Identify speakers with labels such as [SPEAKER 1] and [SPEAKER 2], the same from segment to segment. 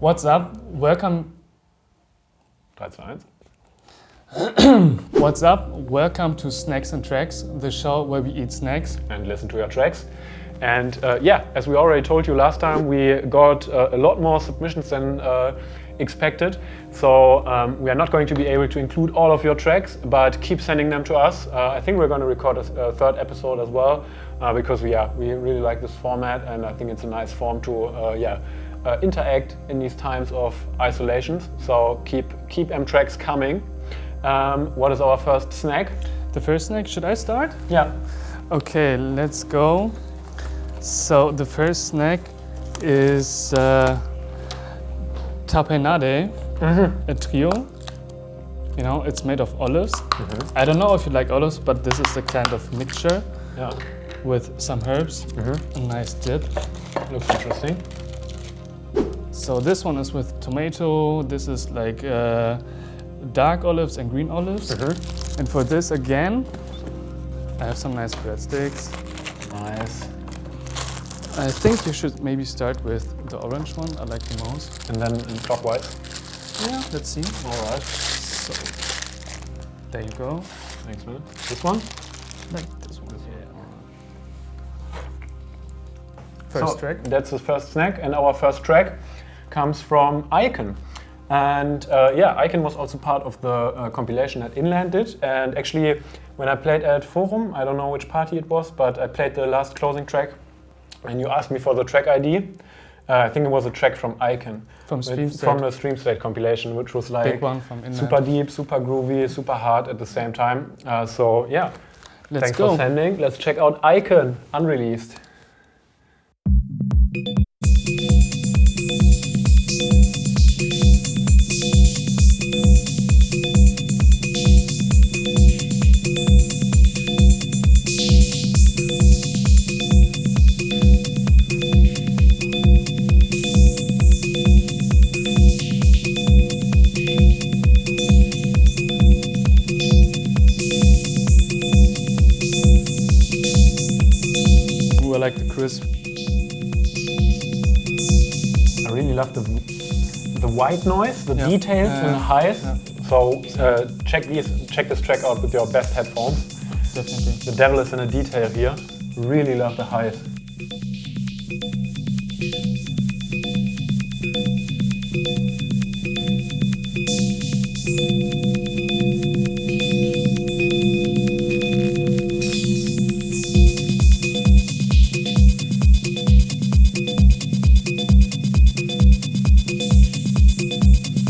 [SPEAKER 1] What's up? Welcome.
[SPEAKER 2] 3, 2, 1.
[SPEAKER 1] What's up? Welcome to Snacks and Tracks, the show where we eat snacks
[SPEAKER 2] and listen to your tracks. And yeah, as we already told you last time, we got a lot more submissions than expected. So we are not going to be able to include all of your tracks, but keep sending them to us. I think we're going to record a third episode as well, because we really like this format, and I think it's a nice form to interact in these times of isolations. So keep M tracks coming. What is our first snack?
[SPEAKER 1] The first snack, should I start?
[SPEAKER 2] Yeah.
[SPEAKER 1] Okay, let's go. So the first snack is tapenade, a trio. You know, it's made of olives. I don't know if you like olives, but this is the kind of mixture with some herbs. A nice dip.
[SPEAKER 2] Looks interesting.
[SPEAKER 1] So this one is with tomato. This is like dark olives and green olives. And for this again, I have some nice breadsticks.
[SPEAKER 2] Nice.
[SPEAKER 1] I think you should maybe start with the orange one. I like the most.
[SPEAKER 2] And then clockwise.
[SPEAKER 1] Yeah, let's see.
[SPEAKER 2] All right.
[SPEAKER 1] So there you go.
[SPEAKER 2] Thanks, man. This one?
[SPEAKER 1] Like this one. First track.
[SPEAKER 2] That's the first snack, and our first track comes from Aiken. And Aiken was also part of the compilation that Iland did. And actually, when I played at Forum, I don't know which party it was, but I played the last closing track, and you asked me for the track ID. I think it was a track from Aiken.
[SPEAKER 1] From
[SPEAKER 2] the Stream State compilation, which was like
[SPEAKER 1] big one from Iland.
[SPEAKER 2] Super deep, super groovy, super hard at the same time. Thanks
[SPEAKER 1] Let's
[SPEAKER 2] for sending. Let's check out Aiken, unreleased.
[SPEAKER 1] I like the crisp.
[SPEAKER 2] I really love the white noise, the details and the highs.
[SPEAKER 1] Yeah.
[SPEAKER 2] So check this track out with your best headphones.
[SPEAKER 1] Definitely.
[SPEAKER 2] The devil is in a detail here. Really love the highs.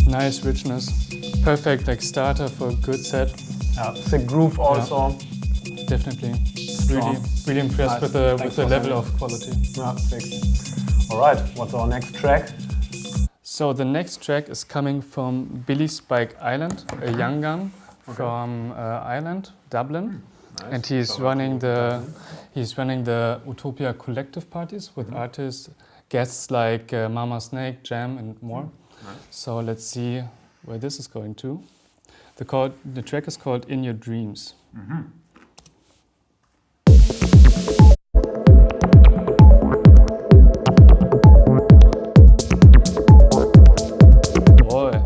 [SPEAKER 1] Nice richness. Perfect like starter for a good set.
[SPEAKER 2] Sick groove also.
[SPEAKER 1] Yeah, definitely.
[SPEAKER 2] Strong.
[SPEAKER 1] Really impressed
[SPEAKER 2] Nice.
[SPEAKER 1] with the level of quality.
[SPEAKER 2] Yeah, sick. Alright, what's our next track?
[SPEAKER 1] So the next track is coming from Billy Spike Iland, a young gun from Iland, Dublin.
[SPEAKER 2] Nice.
[SPEAKER 1] And he's running the Utopia collective parties with artists, guests like Mama Snake, Jam and more.
[SPEAKER 2] Nice.
[SPEAKER 1] So let's see where this is going to. The track is called In Your Dreams. Boy.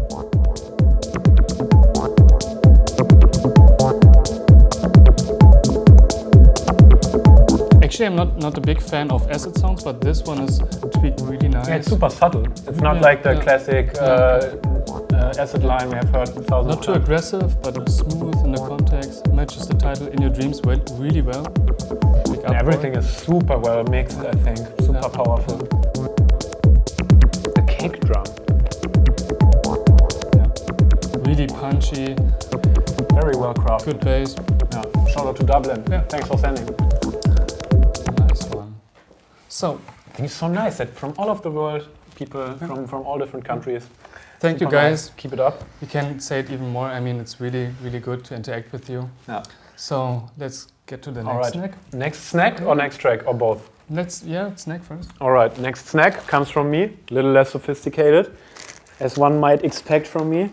[SPEAKER 1] Actually, I'm not a big fan of acid sounds, but this one is tweaked really nice.
[SPEAKER 2] Yeah, it's super subtle. It's not like the classic acid line we have heard 1,000 times.
[SPEAKER 1] Not too aggressive, but smooth in the context. Matches the title In Your Dreams really well.
[SPEAKER 2] And everything is super well mixed, I think. Super powerful. The kick drum.
[SPEAKER 1] Yeah. Really punchy.
[SPEAKER 2] Very well crafted.
[SPEAKER 1] Good bass.
[SPEAKER 2] Yeah. Shout out to Dublin.
[SPEAKER 1] Yeah.
[SPEAKER 2] Thanks for sending.
[SPEAKER 1] Nice one. So,
[SPEAKER 2] I think it's so nice that from all over the world, people from all different countries.
[SPEAKER 1] thank you
[SPEAKER 2] Super
[SPEAKER 1] guys.
[SPEAKER 2] nice. Keep it up.
[SPEAKER 1] We can say it even more. I mean, it's really good to interact with you.
[SPEAKER 2] Yeah.
[SPEAKER 1] So let's get to the
[SPEAKER 2] All
[SPEAKER 1] next
[SPEAKER 2] right.
[SPEAKER 1] snack.
[SPEAKER 2] Next snack or next track or both?
[SPEAKER 1] Snack first.
[SPEAKER 2] All right. Next snack comes from me. A little less sophisticated, as one might expect from me.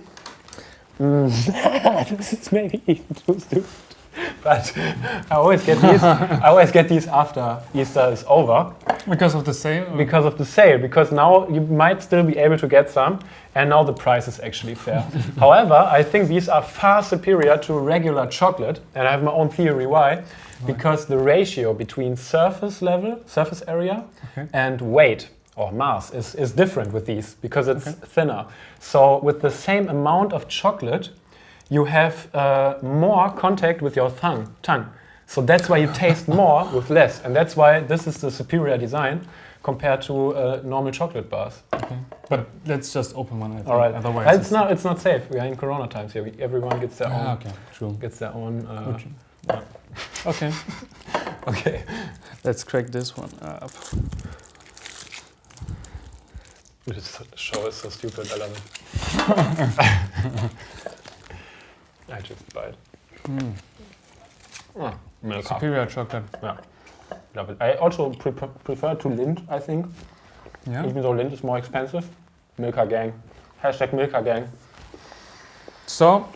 [SPEAKER 2] This is maybe even too stupid. but I always get these. I always get these after Easter is over.
[SPEAKER 1] Because of the sale? Or?
[SPEAKER 2] Because of the sale. Because now you might still be able to get some, and now the price is actually fair. However, I think these are far superior to regular chocolate, and I have my own theory why. Because the ratio between surface area, and weight or mass is different with these because it's thinner. So with the same amount of chocolate, you have more contact with your tongue. So that's why you taste more with less, and that's why this is the superior design compared to normal chocolate bars.
[SPEAKER 1] Okay. But let's just open one. I think.
[SPEAKER 2] All right.
[SPEAKER 1] Otherwise,
[SPEAKER 2] it's not safe. We are in Corona times here. Everyone gets their own.
[SPEAKER 1] Okay. True.
[SPEAKER 2] Gets their own.
[SPEAKER 1] Okay.
[SPEAKER 2] Okay.
[SPEAKER 1] Let's crack this one up.
[SPEAKER 2] This show is so stupid. I love it. I just bite. Milk.
[SPEAKER 1] Superior chocolate.
[SPEAKER 2] Yeah. Love it. I also prefer to Lind, I think.
[SPEAKER 1] Yeah.
[SPEAKER 2] Even though Lind is more expensive. Milka gang. Hashtag Milka gang.
[SPEAKER 1] So,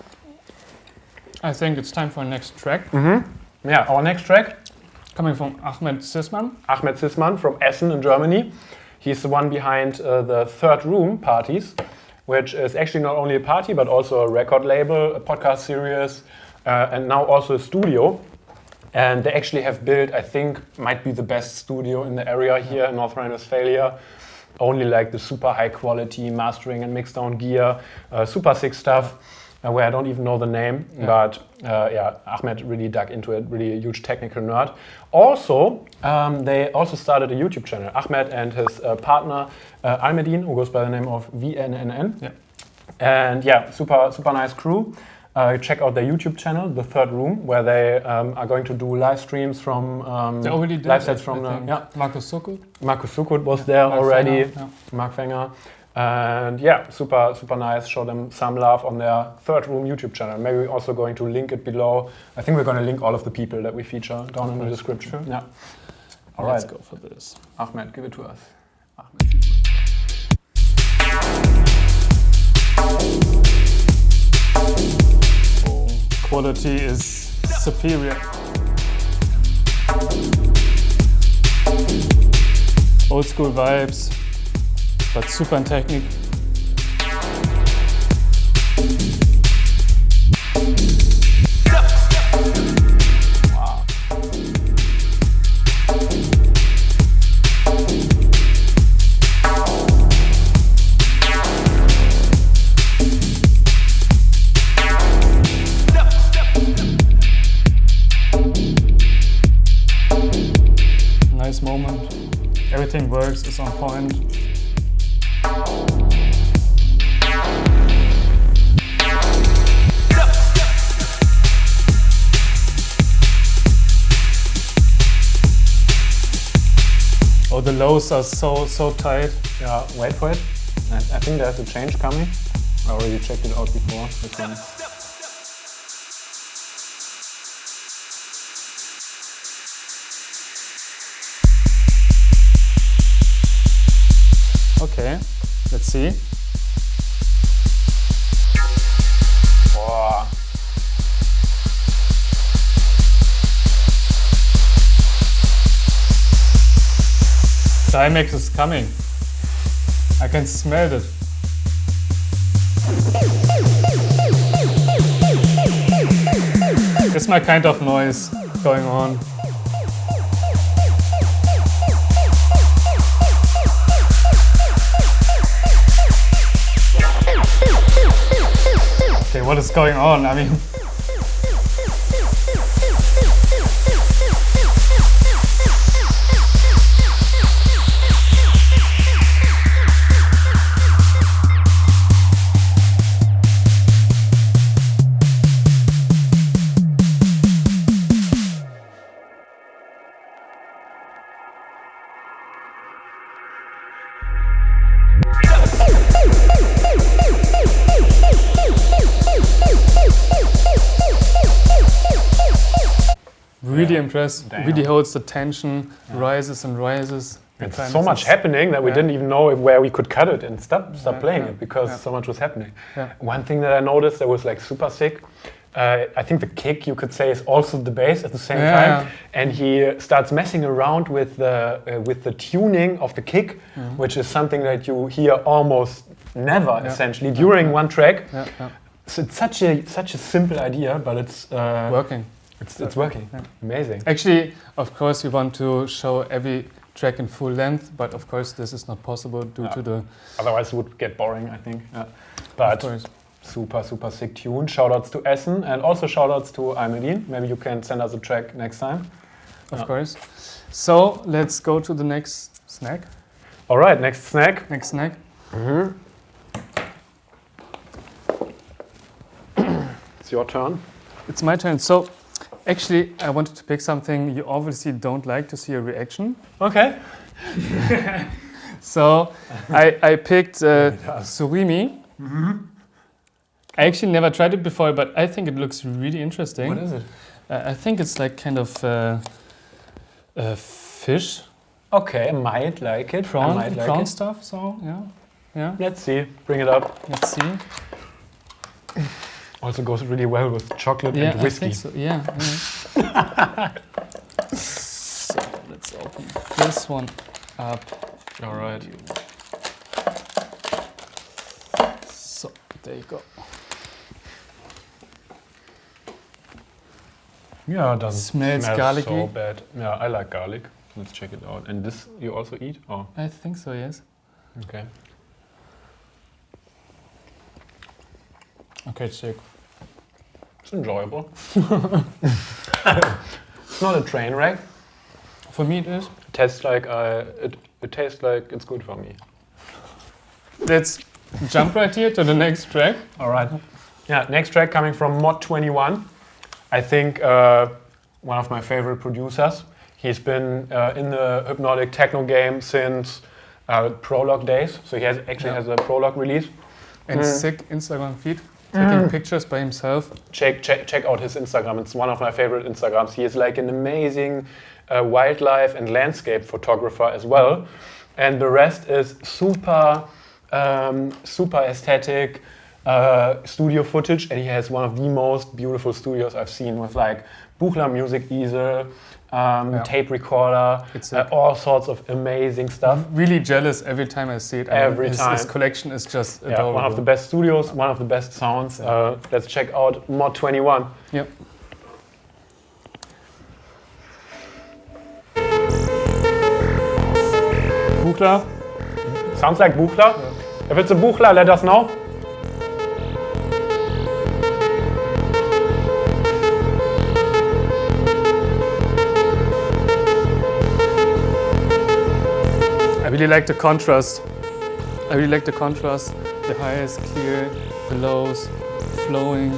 [SPEAKER 1] I think it's time for our next track.
[SPEAKER 2] Yeah, our next track.
[SPEAKER 1] Coming from Ahmed Sisman.
[SPEAKER 2] Ahmed Sisman from Essen in Germany. He's the one behind the Third Room parties, which is actually not only a party, but also a record label, a podcast series, and now also a studio. And they actually have built, I think, might be the best studio in the area here in North Rhine-Westphalia. Only like the super high quality mastering and mixdown gear, super sick stuff, where I don't even know the name. Yeah. But Ahmed really dug into it, really a huge technical nerd. Also, they also started a YouTube channel, Ahmed and his partner Almedin, who goes by the name of VNNN. Yeah. And yeah, super nice crew. Check out their YouTube channel, The Third Room, where they are going to do live streams from
[SPEAKER 1] they already did
[SPEAKER 2] live sets from
[SPEAKER 1] Markus Sukut.
[SPEAKER 2] Markus Sukut was there
[SPEAKER 1] Mark
[SPEAKER 2] already.
[SPEAKER 1] Fenger, yeah.
[SPEAKER 2] Mark Fenger. And yeah, super nice. Show them some love on their Third Room YouTube channel. Maybe we're also going to link it below. I think we're going to link all of the people that we feature down in the description. Sure. Yeah. All right.
[SPEAKER 1] Let's go for this.
[SPEAKER 2] Ahmed, give it to us. Ahmed.
[SPEAKER 1] Quality is superior. Old school vibes, but super in technique.
[SPEAKER 2] Wow.
[SPEAKER 1] Nice moment. Everything works, it's on point. Oh, the lows are so tight.
[SPEAKER 2] Yeah, wait for it. I think there's a change coming. I already checked it out before.
[SPEAKER 1] Okay, let's see.
[SPEAKER 2] Wow.
[SPEAKER 1] Climax is coming. I can smell it. It's my kind of noise going on. Okay, what is going on? I mean... Really impressed.
[SPEAKER 2] Damn.
[SPEAKER 1] Really holds the tension, rises and rises.
[SPEAKER 2] And so much happening that we didn't even know where we could cut it and stop playing it because so much was happening.
[SPEAKER 1] Yeah.
[SPEAKER 2] One thing that I noticed that was like super sick, I think the kick, you could say, is also the bass at the same time. And he starts messing around with the tuning of the kick, which is something that you hear almost never, essentially, during one track. So it's such a simple idea, but it's
[SPEAKER 1] working.
[SPEAKER 2] It's working. Amazing.
[SPEAKER 1] Actually, of course, we want to show every track in full length, but of course, this is not possible due to the.
[SPEAKER 2] Otherwise, it would get boring, I think. But super sick tune. Shoutouts to Essen and also shoutouts to Iland. Maybe you can send us a track next time.
[SPEAKER 1] Of course. So let's go to the next snack.
[SPEAKER 2] All right, next snack. It's your turn.
[SPEAKER 1] It's my turn. So actually, I wanted to pick something you obviously don't like to see a reaction.
[SPEAKER 2] Okay.
[SPEAKER 1] So I picked surimi. I actually never tried it before, but I think it looks really interesting.
[SPEAKER 2] What is it?
[SPEAKER 1] I think it's like kind of fish.
[SPEAKER 2] Okay, I might like it.
[SPEAKER 1] Prawn stuff, so yeah.
[SPEAKER 2] Let's see. Bring it up.
[SPEAKER 1] Let's see.
[SPEAKER 2] Also goes really well with chocolate and whiskey.
[SPEAKER 1] I think so. Yeah. So let's open this one up.
[SPEAKER 2] All right.
[SPEAKER 1] So there you go.
[SPEAKER 2] Yeah, it doesn't
[SPEAKER 1] Smells
[SPEAKER 2] smell
[SPEAKER 1] garlicky.
[SPEAKER 2] so bad. Yeah, I like garlic. Let's check it out. And this you also eat? Oh.
[SPEAKER 1] I think so, yes.
[SPEAKER 2] Okay.
[SPEAKER 1] Okay, check.
[SPEAKER 2] It's enjoyable. It's not a train wreck.
[SPEAKER 1] For me it is.
[SPEAKER 2] It tastes like it tastes like it's good for me.
[SPEAKER 1] Let's jump right here to the next track.
[SPEAKER 2] All right. Yeah, next track coming from Mod21. I think one of my favorite producers. He's been in the hypnotic techno game since Prologue days. So he has a Prologue release.
[SPEAKER 1] And sick Instagram feed, taking pictures by himself.
[SPEAKER 2] Check out his Instagram. It's one of my favorite Instagrams. He is like an amazing wildlife and landscape photographer as well. And the rest is super aesthetic studio footage. And he has one of the most beautiful studios I've seen with like Buchla music easel, tape recorder, all sorts of amazing stuff.
[SPEAKER 1] Really jealous every time I see it.
[SPEAKER 2] Every time.
[SPEAKER 1] His collection is just adorable.
[SPEAKER 2] One of the best studios, one of the best sounds. Let's check out Mod21.
[SPEAKER 1] Yep. Buchla.
[SPEAKER 2] Sounds like Buchla. Yeah. If it's a Buchla, let us know.
[SPEAKER 1] I really like the contrast. The highs clear, the lows flowing.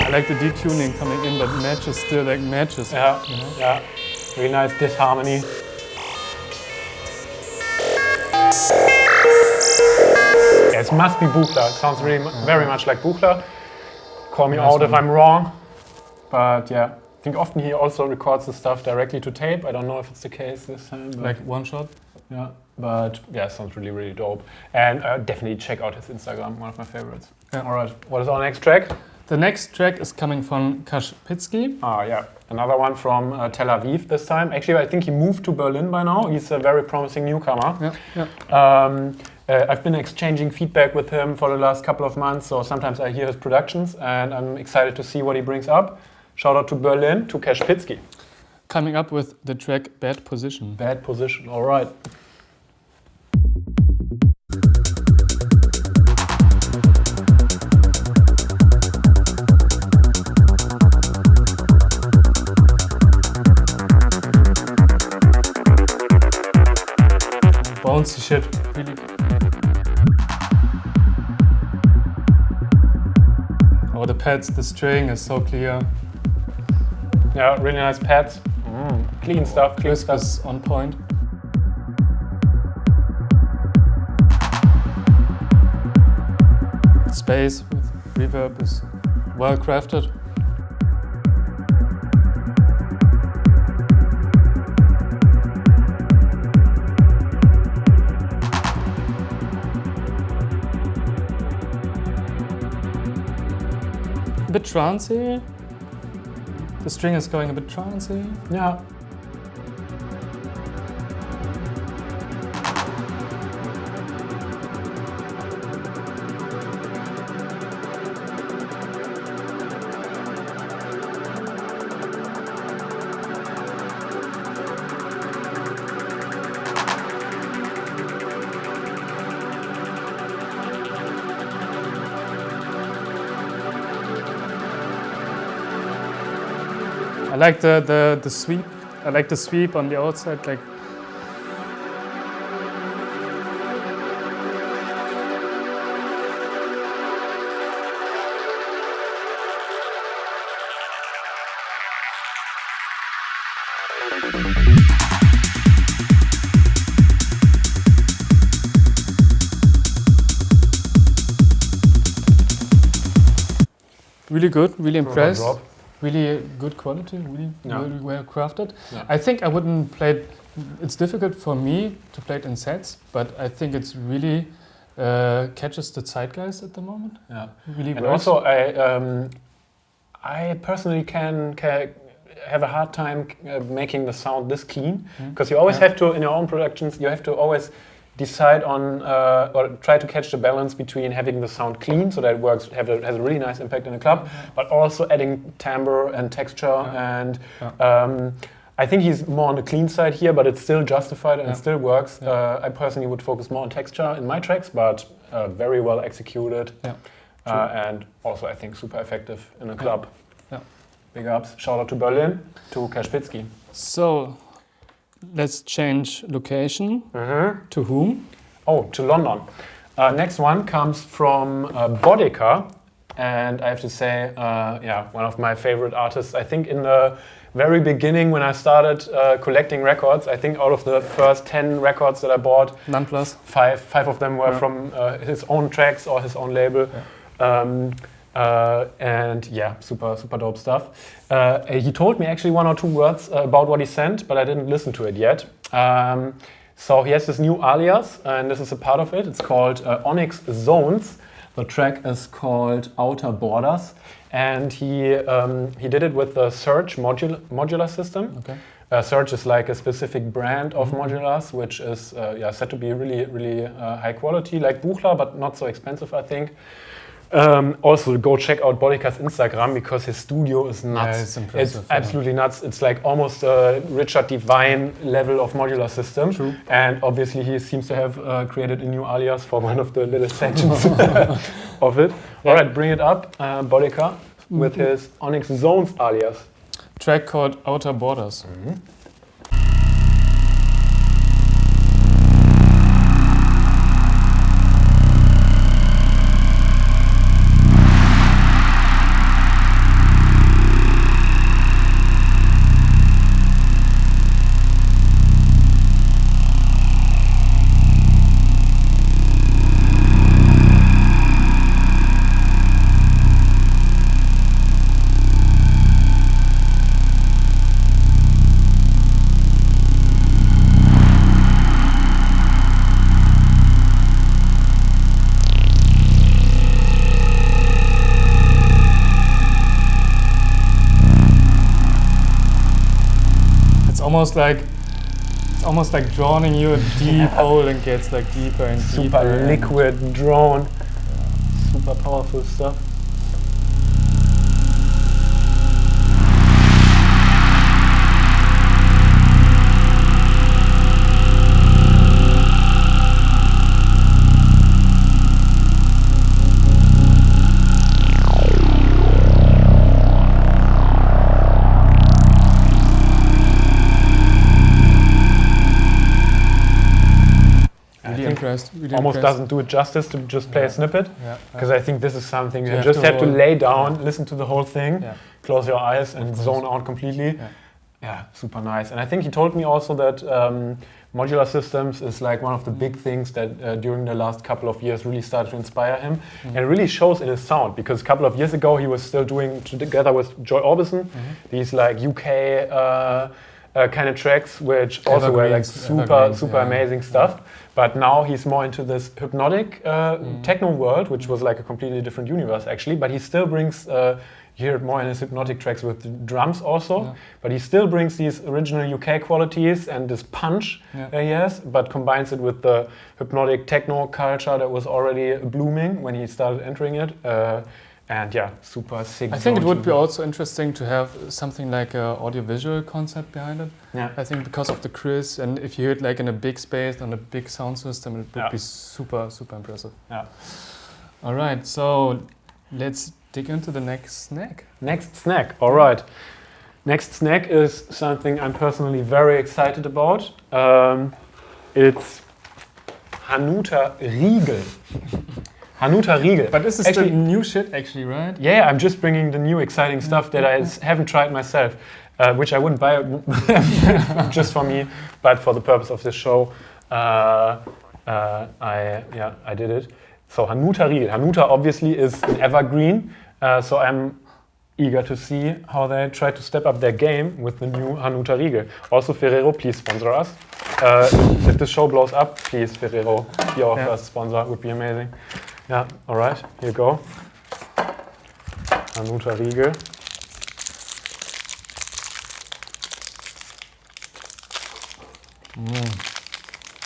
[SPEAKER 1] I like the detuning coming in, but matches still like matches.
[SPEAKER 2] Yeah, you know? Yeah. Really nice disharmony. Yeah, it must be Buchla. It sounds really very much like Buchla. Call me out if I'm wrong. But yeah, I think often he also records the stuff directly to tape. I don't know if it's the case this time.
[SPEAKER 1] Like one shot?
[SPEAKER 2] Yeah, but yeah, it sounds really, really dope. And definitely check out his Instagram, one of my favorites.
[SPEAKER 1] Yeah.
[SPEAKER 2] All right, what is our next track?
[SPEAKER 1] The next track is coming from Kashpitzky.
[SPEAKER 2] Ah, yeah. Another one from Tel Aviv this time. Actually, I think he moved to Berlin by now. He's a very promising newcomer.
[SPEAKER 1] Yeah.
[SPEAKER 2] I've been exchanging feedback with him for the last couple of months, so sometimes I hear his productions, and I'm excited to see what he brings up. Shout out to Berlin, to Kashpitzky.
[SPEAKER 1] Coming up with the track Bad Position.
[SPEAKER 2] Bad Position, all right.
[SPEAKER 1] bouncy shit. Really. Oh, the pads, the string is so clear.
[SPEAKER 2] Yeah, really nice pads. Clean stuff, clean
[SPEAKER 1] Crisp
[SPEAKER 2] stuff.
[SPEAKER 1] is on point. Space with reverb is well crafted. A bit trancey. The string is going a bit trancey.
[SPEAKER 2] Yeah.
[SPEAKER 1] I like the sweep. I like the sweep on the outside, like. Really good, really impressed. Really good quality, really well crafted.
[SPEAKER 2] Yeah.
[SPEAKER 1] I think I wouldn't play it. It's difficult for me to play it in sets, but I think it's really catches the zeitgeist at the moment.
[SPEAKER 2] Yeah.
[SPEAKER 1] Really
[SPEAKER 2] And
[SPEAKER 1] works.
[SPEAKER 2] also, I personally can have a hard time making the sound this clean, because you always have to, in your own productions, you have to always decide on or try to catch the balance between having the sound clean so that it works, has a really nice impact in the club, but also adding timbre and texture. And I think he's more on the clean side here, but it's still justified and it still works. I personally would focus more on texture in my tracks, but very well executed. And also I think super effective in a club. Big ups. Shout out to Berlin, to Kashpitzky.
[SPEAKER 1] So let's change location. To whom?
[SPEAKER 2] Oh, to London. Next one comes from Boddika, and I have to say, one of my favorite artists. I think in the very beginning when I started collecting records, I think out of the first 10 records that I bought,
[SPEAKER 1] None plus.
[SPEAKER 2] five of them were from his own tracks or his own label. And yeah, super dope stuff. He told me actually 1 or 2 words about what he sent, but I didn't listen to it yet. So he has this new alias, and this is a part of it. It's called Onyx Zones. The track is called Outer Borders, and he did it with the Surge modular system.
[SPEAKER 1] Okay.
[SPEAKER 2] Surge is like a specific brand of modulars, which is said to be really high quality, like Buchla, but not so expensive, I think. Also, go check out Boddika's Instagram because his studio is nuts.
[SPEAKER 1] Yeah, it's impressive.
[SPEAKER 2] It's absolutely nuts. It's like almost a Richard Devine level of modular system.
[SPEAKER 1] True.
[SPEAKER 2] And obviously he seems to have created a new alias for one of the little sections of it. All right, bring it up, Boddika, with his Onyx Zones alias.
[SPEAKER 1] Track called Outer Borders. It's almost like drowning you in a deep hole and gets like deeper and deeper.
[SPEAKER 2] Super liquid drone. Super powerful stuff.
[SPEAKER 1] impressed. Really
[SPEAKER 2] almost
[SPEAKER 1] impressed.
[SPEAKER 2] doesn't do it justice to just play a snippet. Because I think this is something you just have to lay down, listen to the whole thing, close your eyes and zone out completely. Yeah, super nice. And I think he told me also that modular systems is like one of the big things that during the last couple of years really started to inspire him. And it really shows in his sound, because a couple of years ago he was still doing, together with Joy Orbison, these like UK kind of tracks, which also were like super amazing stuff. But now he's more into this hypnotic techno world, which was like a completely different universe actually. But he still brings, you hear it more in his hypnotic tracks with the drums also, but he still brings these original UK qualities and this punch that he has, but combines it with the hypnotic techno culture that was already blooming when he started entering it. And yeah, super sick.
[SPEAKER 1] I think it would be also interesting to have something like an audiovisual concept behind it.
[SPEAKER 2] Yeah.
[SPEAKER 1] I think because of the Chris, and if you hear it like in a big space on a big sound system, it would be super impressive.
[SPEAKER 2] Yeah.
[SPEAKER 1] All right, so let's dig into the next snack.
[SPEAKER 2] Next snack, all right. Next snack is something I'm personally very excited about. It's Hanuta Riegel. Hanuta Riegel.
[SPEAKER 1] But this is actually new shit, actually, right?
[SPEAKER 2] Yeah, I'm just bringing the new exciting stuff that I haven't tried myself, which I wouldn't buy just for me, but for the purpose of this show, I did it. So Hanuta Riegel. Hanuta obviously is an evergreen, so I'm eager to see how they try to step up their game with the new Hanuta Riegel. Also, Ferrero, please sponsor us. If this show blows up, please, Ferrero, be our first sponsor. Would be amazing. Yeah, all right, here you go. Hanuta Riegel.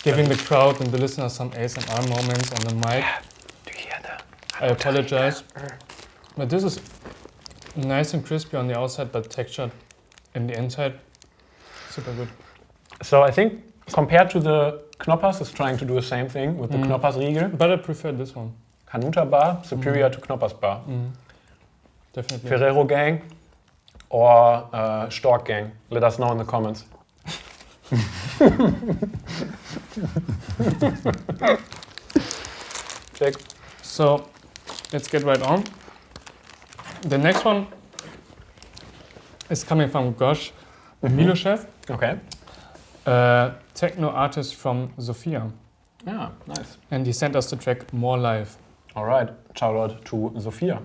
[SPEAKER 1] Giving the crowd and the listeners some ASMR moments on the mic.
[SPEAKER 2] Do you hear that?
[SPEAKER 1] I apologize. But this is nice and crispy on the outside, but textured in the inside. Super good.
[SPEAKER 2] So I think compared to the Knoppers, is trying to do the same thing with the Knoppers Riegel.
[SPEAKER 1] But I prefer this one.
[SPEAKER 2] Hanuta bar superior to Knoppers bar.
[SPEAKER 1] Definitely.
[SPEAKER 2] Ferrero gang or Stork gang? Let us know in the comments. Check.
[SPEAKER 1] So let's get right on. The next one is coming from Gosh Miloshev.
[SPEAKER 2] Okay.
[SPEAKER 1] Techno artist from Sofia.
[SPEAKER 2] Yeah, nice.
[SPEAKER 1] And he sent us the track More Life.
[SPEAKER 2] All right, shout out to Sophia.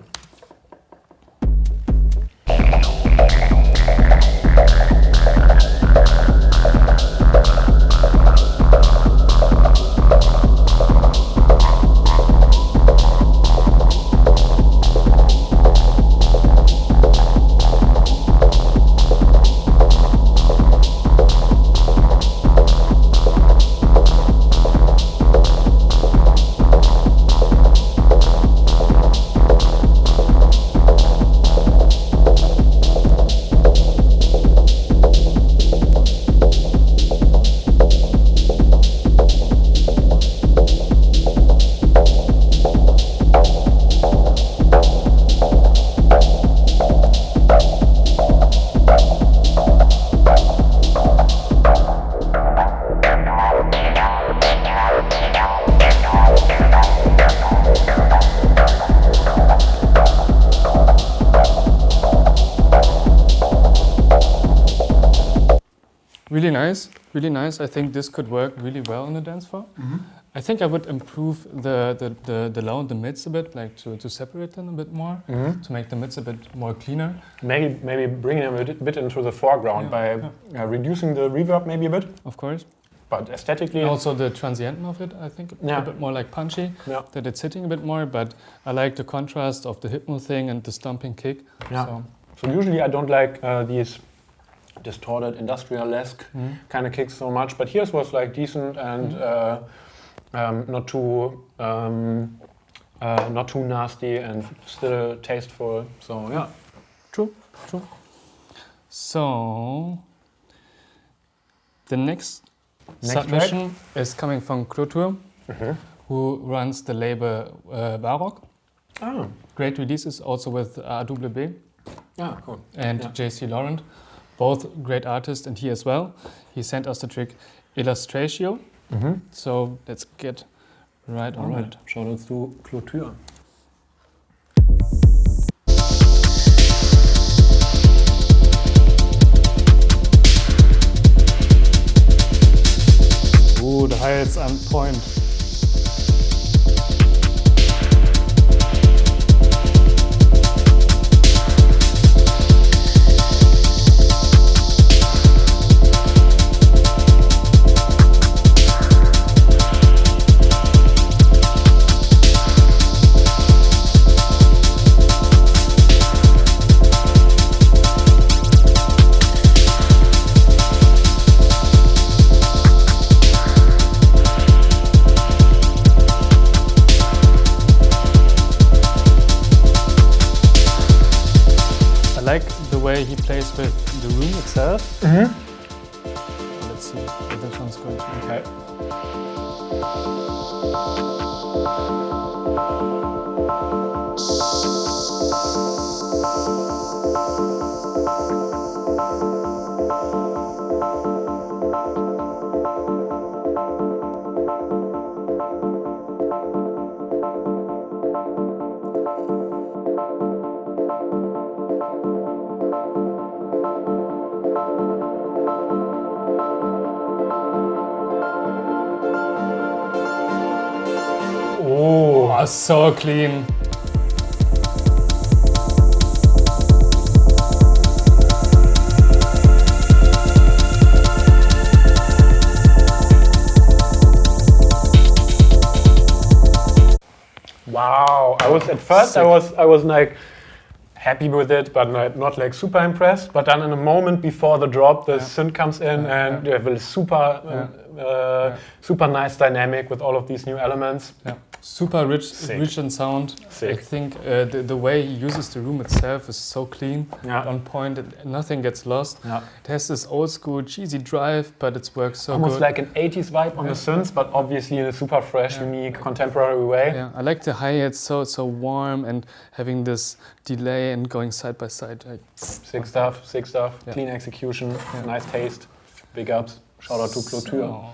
[SPEAKER 2] Really nice. I think this could work really well on the dance floor.
[SPEAKER 1] I think I would improve the low and the mids a bit, like to separate them a bit more, to make the mids a bit more cleaner.
[SPEAKER 2] Maybe bringing them a bit into the foreground by reducing the reverb maybe a bit.
[SPEAKER 1] Of course.
[SPEAKER 2] But aesthetically...
[SPEAKER 1] And also the transient of it, I think, a bit more like punchy, that it's hitting a bit more, but I like the contrast of the hypno thing and the stomping kick.
[SPEAKER 2] Yeah. So usually I don't like these distorted industrial-esque kind of kicks so much, but here's was like decent and not too nasty and still tasteful. So yeah,
[SPEAKER 1] true. So the next submission is coming from Clotur, who runs the label Baroque.
[SPEAKER 2] Oh,
[SPEAKER 1] great releases also with AWB.
[SPEAKER 2] Yeah, cool.
[SPEAKER 1] And JC Laurent. Both great artists, and he as well. He sent us the track Illustratio. So let's get Right,
[SPEAKER 2] All right. Shout out to Clotur.
[SPEAKER 1] Ooh, the highlights on point. I like the way he plays with the room itself. Let's see what this one's going to be.
[SPEAKER 2] Okay.
[SPEAKER 1] Oh, so clean.
[SPEAKER 2] Wow! I was at first I was like happy with it, but not like super impressed. But then in a moment before the drop, the synth comes in and you have a super super nice dynamic with all of these new elements.
[SPEAKER 1] Yeah. Super rich in sound.
[SPEAKER 2] Sick.
[SPEAKER 1] I think the way he uses the room itself is so clean, on point. Nothing gets lost.
[SPEAKER 2] Yeah.
[SPEAKER 1] It has this old school cheesy drive, but it works so
[SPEAKER 2] Almost
[SPEAKER 1] good.
[SPEAKER 2] like an 80s vibe on the synths, but obviously in a super fresh, unique, contemporary way.
[SPEAKER 1] Yeah, I like the hi-hats, so warm and having this delay and going side by side. Like,
[SPEAKER 2] Sick stuff.
[SPEAKER 1] Yeah.
[SPEAKER 2] Clean execution, nice taste. Big ups. Shout out to Clotur.
[SPEAKER 1] so,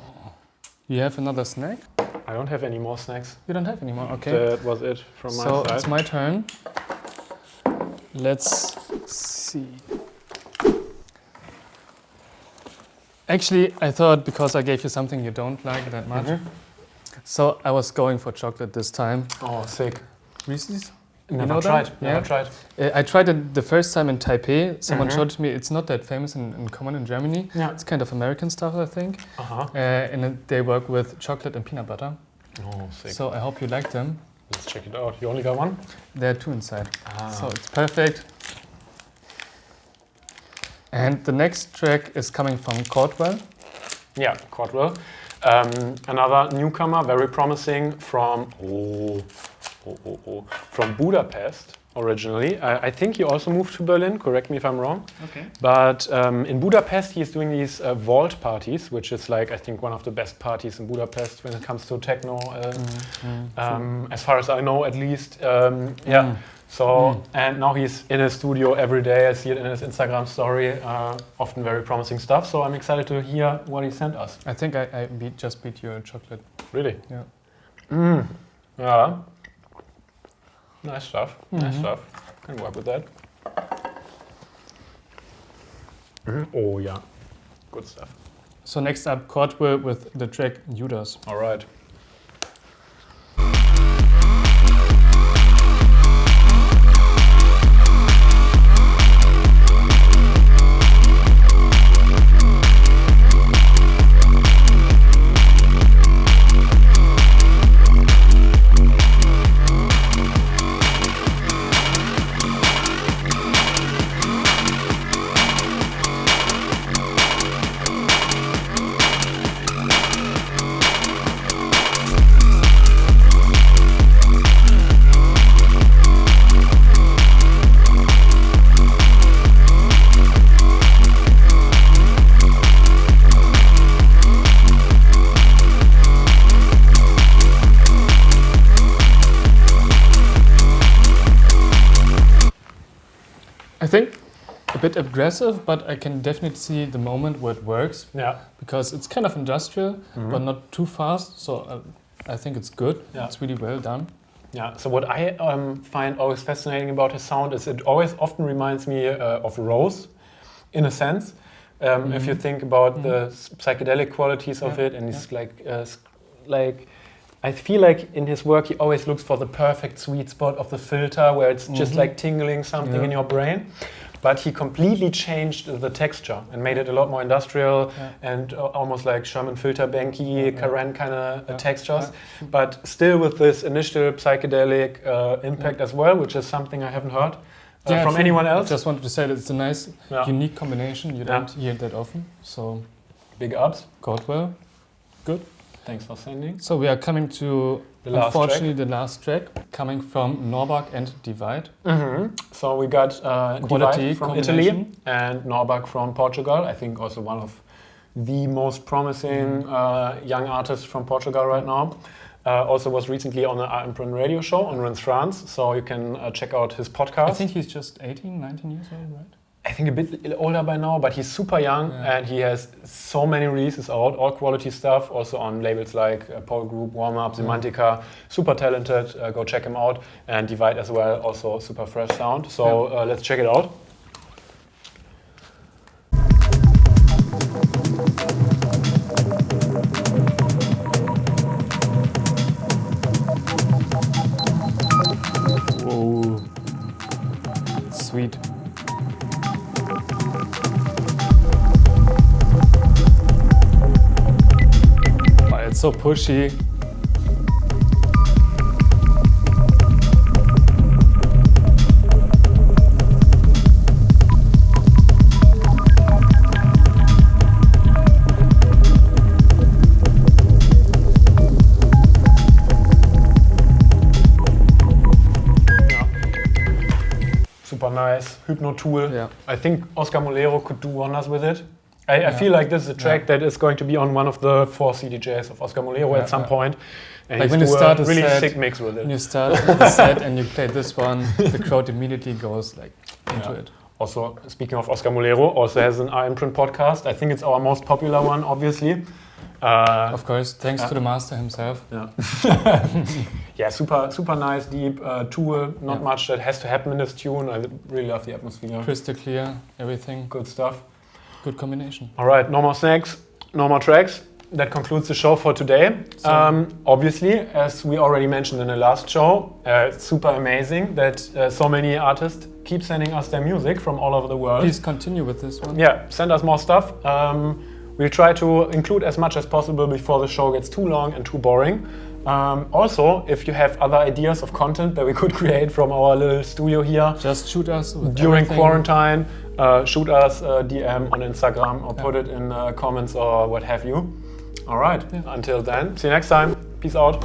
[SPEAKER 1] you have another snack?
[SPEAKER 2] I don't have any more snacks.
[SPEAKER 1] You don't have any more, okay.
[SPEAKER 2] That was it from my side.
[SPEAKER 1] So it's my turn. Let's see. Actually, I thought because I gave you something you don't like that much, so I was going for chocolate this time.
[SPEAKER 2] Oh, sick.
[SPEAKER 1] Reese's?
[SPEAKER 2] Never tried.
[SPEAKER 1] I tried it the first time in Taipei. Someone showed it to me. It's not that famous in common in Germany.
[SPEAKER 2] Yeah.
[SPEAKER 1] It's kind of American stuff, I think. And they work with chocolate and peanut butter.
[SPEAKER 2] Oh, sick.
[SPEAKER 1] So I hope you like them.
[SPEAKER 2] Let's check it out. You only got one?
[SPEAKER 1] There are two inside. So it's perfect. And the next track is coming from Cordwell.
[SPEAKER 2] Yeah, Cordwell. Another newcomer, very promising from from Budapest originally. I think he also moved to Berlin, correct me if I'm wrong.
[SPEAKER 1] Okay.
[SPEAKER 2] But in Budapest he's doing these vault parties, which is like I think one of the best parties in Budapest when it comes to techno, as far as I know at least. So, and now he's in his studio every day. I see it in his Instagram story, often very promising stuff. So I'm excited to hear what he sent us.
[SPEAKER 1] I think I just beat you in chocolate.
[SPEAKER 2] Really?
[SPEAKER 1] Yeah.
[SPEAKER 2] Yeah. Nice stuff. Nice stuff. Can work with that. Oh yeah. Good stuff.
[SPEAKER 1] So next up, Cordwell with the track Judas.
[SPEAKER 2] All right.
[SPEAKER 1] I think a bit aggressive, but I can definitely see the moment where it works.
[SPEAKER 2] Yeah.
[SPEAKER 1] Because it's kind of industrial, but not too fast. So I think it's good.
[SPEAKER 2] Yeah.
[SPEAKER 1] It's really well done.
[SPEAKER 2] Yeah, so what I find always fascinating about his sound is it always often reminds me of Rose, in a sense. If you think about the psychedelic qualities of it, and it's like, I feel like in his work he always looks for the perfect sweet spot of the filter where it's just like tingling something in your brain. But he completely changed the texture and made it a lot more industrial and almost like Sherman filter banky, Karen kind of textures, but still with this initial psychedelic impact as well, which is something I haven't heard from anyone else.
[SPEAKER 1] I just wanted to say that it's a nice, unique combination. You don't hear that often. So,
[SPEAKER 2] big ups.
[SPEAKER 1] Caldwell, good.
[SPEAKER 2] Thanks for sending.
[SPEAKER 1] So we are coming to, the last track, coming from Norbach and Divide.
[SPEAKER 2] So we got
[SPEAKER 1] Quality
[SPEAKER 2] Divide from Italy and Norbach from Portugal. I think also one of the most promising young artists from Portugal right now. Also was recently on the R-Imprint radio show on Rinse France, so you can check out his podcast.
[SPEAKER 1] I think he's just 18, 19 years old, right?
[SPEAKER 2] I think a bit older by now, but he's super young and he has so many releases out, all quality stuff, also on labels like Pole Group, Warm Up, Semantica. Super talented, go check him out. And Divide as well, also super fresh sound. So let's check it out.
[SPEAKER 1] Whoa, sweet. It's so pushy.
[SPEAKER 2] Super nice, Hypno Tool.
[SPEAKER 1] Yeah.
[SPEAKER 2] I think Oscar Mulero could do wonders with it. I feel like this is a track that is going to be on one of the 4 CDJs of Oscar Mulero at some point. And
[SPEAKER 1] like when you start a
[SPEAKER 2] really
[SPEAKER 1] set,
[SPEAKER 2] sick mix with it.
[SPEAKER 1] When you start the set and you play this one, the crowd immediately goes like into it.
[SPEAKER 2] Also, speaking of Oscar Mulero, also has an R-Imprint podcast. I think it's our most popular one, obviously.
[SPEAKER 1] Of course, thanks to the master himself.
[SPEAKER 2] Yeah, super nice, deep Tool. Not much that has to happen in this tune. I really love the atmosphere.
[SPEAKER 1] Crystal clear, everything.
[SPEAKER 2] Good stuff.
[SPEAKER 1] Good combination.
[SPEAKER 2] All right, no more snacks, no more tracks. That concludes the show for today. Obviously, as we already mentioned in the last show, it's super amazing that so many artists keep sending us their music from all over the world.
[SPEAKER 1] Please continue with this one.
[SPEAKER 2] Yeah, send us more stuff. We'll try to include as much as possible before the show gets too long and too boring. Also, if you have other ideas of content that we could create from our little studio here,
[SPEAKER 1] just shoot us with
[SPEAKER 2] during quarantine. Shoot us a DM on Instagram or put it in comments or what have you. All right, until then, see you next time. Peace out.